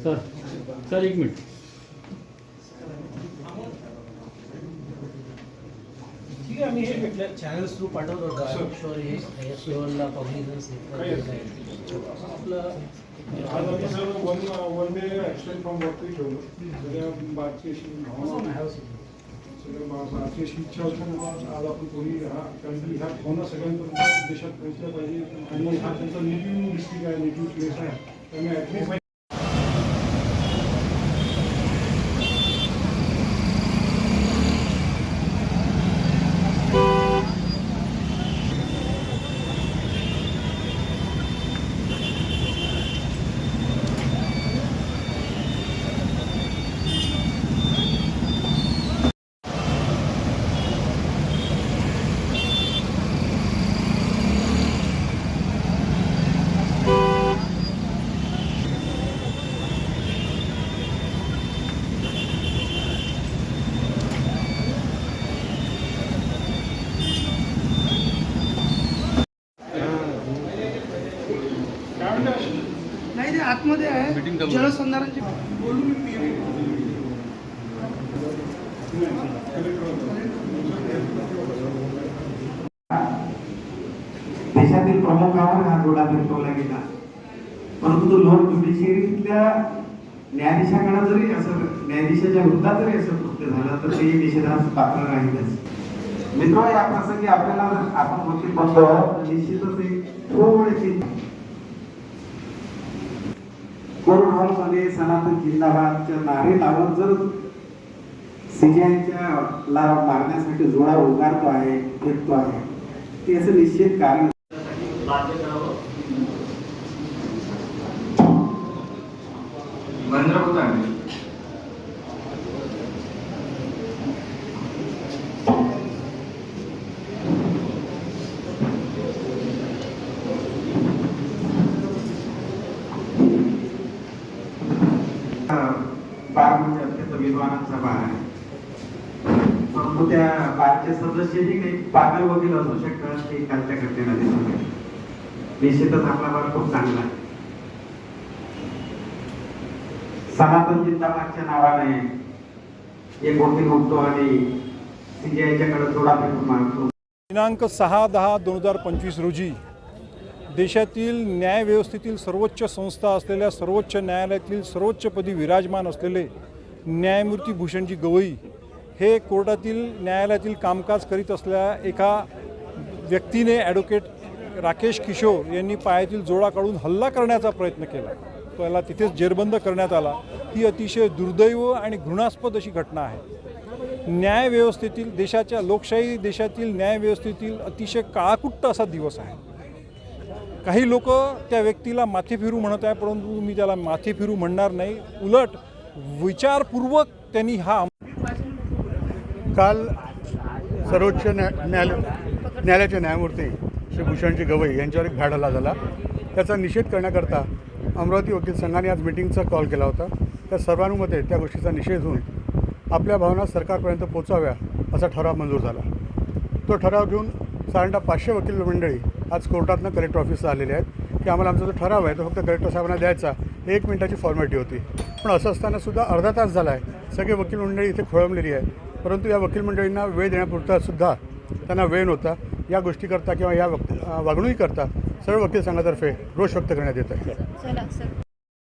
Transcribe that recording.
Sir sir एक minute. ठीक आहे, आम्ही हे भेटल्या चॅनल्स थ्रू पाठवतो होतो. शुअर हे लेवलला कॉग्निझन्स आपलं वन डे एक्सटेंड फ्रॉम वरती ठेवलं सगळ्या बातची अशी भावना सगळ्या बातची अशी इच्छा होती आज आपण कोणी हा कारण की ह्या भावना सगळ्यांपर्यंत देशात पोहोचल्या पाहिजे आणि हा त्यांचा नेटिव्ह डिस्ट्रिक्ट आहे, नेटिव्ह प्लेस आहे. त्यामुळे ॲटलीस्ट नाही ते आतमध्ये आहे जलसंधारणची बोलून देशातील प्रमुखावर हा जोडा फिरवला गेला, परंतु तो लोक ज्युडिशियरीतल्या न्यायाधीशाकडे जरी असं न्यायाधीशाच्या विरोधात जरी असं कृत्य झालं तर ते निषेधास पात्र राहीलच. मित्र, या प्रसंगी आपल्याला आपण वकील बनतो निश्चितच एक थोडीशी कोर्ट हॉलमध्ये सनातन जिंदाबादच्या नारे लावत जर सीबीआयच्या ला मारण्यासाठी जोडा उगारतो आहे, फेकतो आहे, ते असं निश्चित कारण बंद होत आहे. बार म्हणजे अत्यंत विद्वानांचा बार आहे, परंतु त्या बारचे सदस्यही काही पागल वकील असू शकतात ते कालच्या घटनेला दिसून येते. निश्चितच आपला बार खूप चांगला आहे. सनातन जिंदाबादच्या नावाने एक वकील उठतो आणि सीबीआयच्या कडे जोडा फेकून मारतो. दिनांक 6/10/2025 रोजी देशातील न्यायव्यवस्थेतील सर्वोच्च संस्था असलेल्या सर्वोच्च न्यायालयातील सर्वोच्चपदी विराजमान असलेले न्यायमूर्ती भूषणजी गवई हे कोर्टातील न्यायालयातील कामकाज करीत असलेल्या एका व्यक्तीने ॲडव्होकेट राकेश किशोर यांनी पायातील जोडा काढून हल्ला करण्याचा प्रयत्न केला. त्याला तिथेच जेरबंद करण्यात आला. ही अतिशय दुर्दैव आणि घृणास्पद अशी घटना आहे. न्यायव्यवस्थेतील देशाच्या लोकशाही देशातील न्यायव्यवस्थेतील अतिशय काळाकुट्ट असा दिवस आहे. काही लोक त्या व्यक्तीला माथे फिरू म्हणत आहे, परंतु मी त्याला माथे फिरू म्हणणार नाही. उलट विचारपूर्वक त्यांनी हा काल सर्वोच्च न्यायालयाचे न्यायमूर्ती श्री भूषणजी गवई यांच्यावर एक भ्याड हल्ला झाला. त्याचा निषेध करण्याकरता अमरावती वकील संघाने आज मिटिंगचा कॉल केला होता. त्या सर्वानुमते त्या गोष्टीचा निषेध होऊन आपल्या भावना सरकारपर्यंत पोचाव्या असा ठराव मंजूर झाला. तो ठराव घेऊन साधारणतः 500 वकील मंडळी आज कोर्टातनं कलेक्टर ऑफिसला आलेले आहेत की आम्हाला आमचा जो ठराव आहे तो फक्त कलेक्टर साहेबांना द्यायचा. 1 मिनिटाची फॉर्मॅलिटी होती, पण असं असताना सुद्धा अर्धा तास झाला आहे. सगळे वकील मंडळी इथे खोळंबलेली आहे, परंतु या वकील मंडळींना वेळ देण्यापुरता सुद्धा त्यांना वेळ नव्हता. या गोष्टीकरता किंवा या वागणुकीकरता सर्व वकील संघातर्फे रोष व्यक्त करण्यात येत आहे.